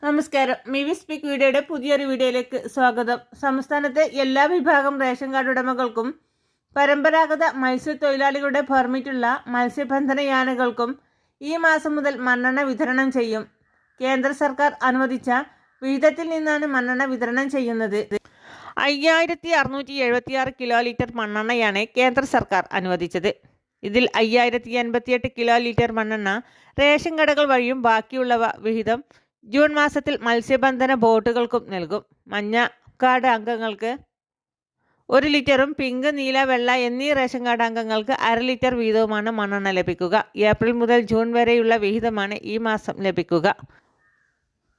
നമസ്കാരം. മിവി സ്പീക്ക് വീഡിയോയുടെ പുതിയൊരു വീഡിയോയിലേക്ക് സ്വാഗതം. സംസ്ഥാനത്തെ എല്ലാ വിഭാഗം റേഷൻ കാർഡ് ഉടമകൾക്കും പരമ്പരാഗത മത്സ്യത്തൊഴിലാളികളുടെ പെർമിറ്റുള്ള മത്സ്യബന്ധന യാനകൾക്കും ഈ മാസം മുതൽ മണ്ണെണ്ണ വിതരണം ചെയ്യും. കേന്ദ്ര സർക്കാർ അനുവദിച്ച വിഹിതത്തിൽ നിന്നാണ് മണ്ണെണ്ണ വിതരണം ചെയ്യുന്നത്. 5676 കിലോ ലിറ്റർ മണ്ണെണ്ണയാണ് കേന്ദ്ര സർക്കാർ അനുവദിച്ചത്. ഇതിൽ 5088 കിലോ ലിറ്റർ മണ്ണെണ്ണ റേഷൻ കടകൾ വഴിയും ബാക്കിയുള്ളവ വിഹിതം ജൂൺ മാസത്തിൽ മത്സ്യബന്ധന ബോട്ടുകൾക്കും നൽകും. മഞ്ഞ കാർഡ് അംഗങ്ങൾക്ക് 1 ലിറ്ററും പിങ്ക്, നീല, വെള്ള എന്നീ റേഷൻ കാർഡ് അംഗങ്ങൾക്ക് 1/2 ലിറ്റർ വീതവുമാണ് മണ്ണെണ്ണ ലഭിക്കുക. ഏപ്രിൽ മുതൽ ജൂൺ വരെയുള്ള വിഹിതമാണ് ഈ മാസം ലഭിക്കുക.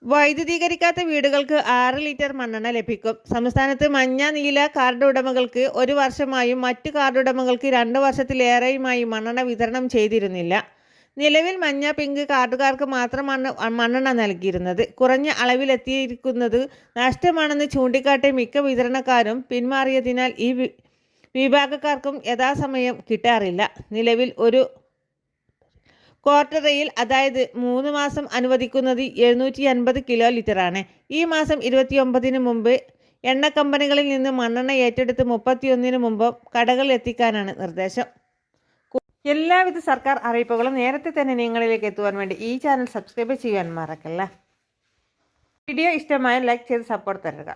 വൈദ്യുതീകരിക്കാത്ത വീടുകൾക്ക് 6 ലിറ്റർ മണ്ണെണ്ണ ലഭിക്കും. സംസ്ഥാനത്ത് മഞ്ഞ, നീല കാർഡ് ഉടമകൾക്ക് 1 വർഷമായും മറ്റ് കാർഡ് ഉടമകൾക്ക് 2 വർഷത്തിലേറെയുമായി മണ്ണെണ്ണ വിതരണം ചെയ്തിരുന്നില്ല. നിലവിൽ മഞ്ഞ, പിങ്ക് കാർഡുകാർക്ക് മാത്രമാണ് മണ്ണെണ്ണ നൽകിയിരുന്നത്. കുറഞ്ഞ അളവിലെത്തിയിരിക്കുന്നത് നഷ്ടമാണെന്ന് ചൂണ്ടിക്കാട്ടി മിക്ക വിതരണക്കാരും പിന്മാറിയതിനാൽ ഈ വിഭാഗക്കാർക്കും യഥാസമയം കിട്ടാറില്ല. നിലവിൽ ഒരു ക്വാർട്ടറിൽ, അതായത് 3 മാസം അനുവദിക്കുന്നത് 750 കിലോ ലിറ്ററാണ്. ഈ മാസം 29-ന് മുമ്പ് എണ്ണ കമ്പനികളിൽ നിന്ന് മണ്ണെണ്ണ ഏറ്റെടുത്ത് 31-ന് മുമ്പ് കടകളിൽ എത്തിക്കാനാണ് നിർദ്ദേശം. എല്ലാവിധ സർക്കാർ അറിയിപ്പുകളും നേരത്തെ തന്നെ നിങ്ങളിലേക്ക് എത്തുവാൻ വേണ്ടി ഈ ചാനൽ സബ്സ്ക്രൈബ് ചെയ്യാൻ മറക്കല്ല. വീഡിയോ ഇഷ്ടമായ ലൈക്ക് ചെയ്ത് സപ്പോർട്ട് തരുക.